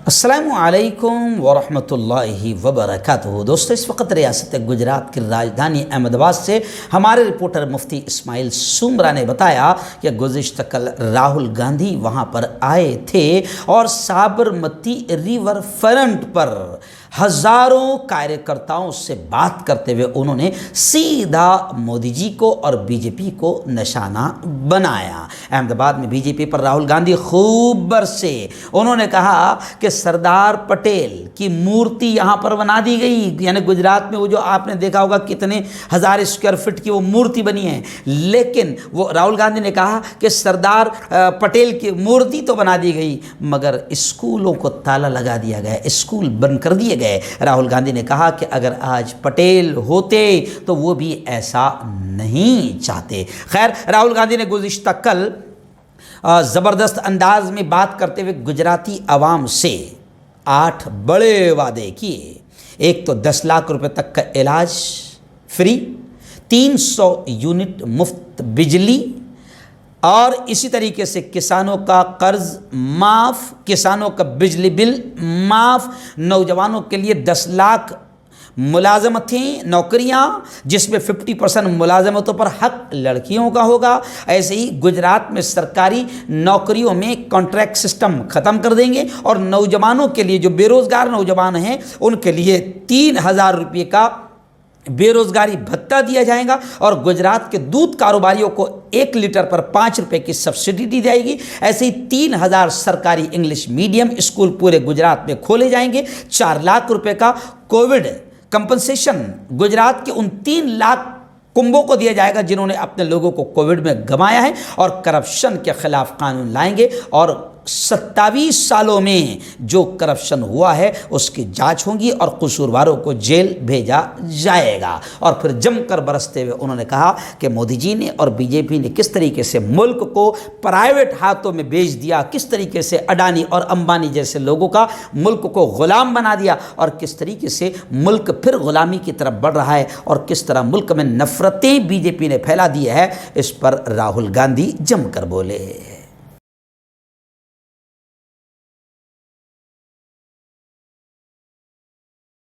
अस्सलामुअलैकुम वरहमतुल्लाहि वबरकातुहू। दोस्तों, इस वक्त रियासत गुजरात की राजधानी अहमदाबाद से हमारे रिपोर्टर मुफ्ती इस्माइल सुमरा ने बताया कि गुज़िश्ता कल राहुल गांधी वहां पर आए थे और साबरमती रिवर फ्रंट पर हज़ारों कार्यकर्ताओं से बात करते हुए उन्होंने सीधा मोदी जी को और बीजेपी को निशाना बनाया। अहमदाबाद में बीजेपी पर राहुल गांधी खूब बरसे। उन्होंने कहा कि सरदार पटेल की मूर्ति यहाँ पर बना दी गई, यानी गुजरात में वो जो आपने देखा होगा कितने हज़ार स्क्वायर फीट की वो मूर्ति बनी है, लेकिन वो राहुल गांधी ने कहा कि सरदार पटेल की मूर्ति तो बना दी गई मगर स्कूलों को ताला लगा दिया गया, स्कूल बंद कर दिए गए। राहुल गांधी ने कहा कि अगर आज पटेल होते तो वो भी ऐसा नहीं चाहते। खैर, राहुल गांधी ने गुज़िश्ता कल ज़बरदस्त अंदाज में बात करते हुए गुजराती आवाम से 8 बड़े वादे किए। एक तो 10 लाख रुपए तक का इलाज फ्री, 300 यूनिट मुफ्त बिजली और इसी तरीके से किसानों का कर्ज माफ़, किसानों का बिजली बिल माफ़, नौजवानों के लिए 10 लाख मुलाजमतें, नौकरियां जिसमें 50% मुलाजमतों पर हक लड़कियों का होगा। ऐसे ही गुजरात में सरकारी नौकरियों में कॉन्ट्रैक्ट सिस्टम ख़त्म कर देंगे और नौजवानों के लिए, जो बेरोज़गार नौजवान हैं, उनके लिए 3000 रुपये का बेरोज़गारी भत्ता दिया जाएगा और गुजरात के दूध कारोबारियों को 1 लीटर पर 5 रुपये की सब्सिडी दी जाएगी। ऐसे ही 3000 सरकारी इंग्लिश मीडियम स्कूल पूरे गुजरात में खोले जाएंगे। 4 लाख रुपये का कोविड कंपनसेशन गुजरात के उन 3 लाख कुंभों को दिया जाएगा जिन्होंने अपने लोगों को कोविड में गंवाया है और करप्शन के खिलाफ कानून लाएंगे और 27 सालों में जो करप्शन हुआ है उसकी जांच होगी और कसूरवारों को जेल भेजा जाएगा। और फिर जमकर बरसते हुए उन्होंने कहा कि मोदी जी ने और बीजेपी ने किस तरीके से मुल्क को प्राइवेट हाथों में बेच दिया, किस तरीके से अडानी और अंबानी जैसे लोगों का मुल्क को गुलाम बना दिया और किस तरीके से मुल्क फिर गुलामी की तरफ बढ़ रहा है और किस तरह मुल्क में नफरतें बीजेपी ने फैला दी है, इस पर राहुल गांधी जमकर बोले।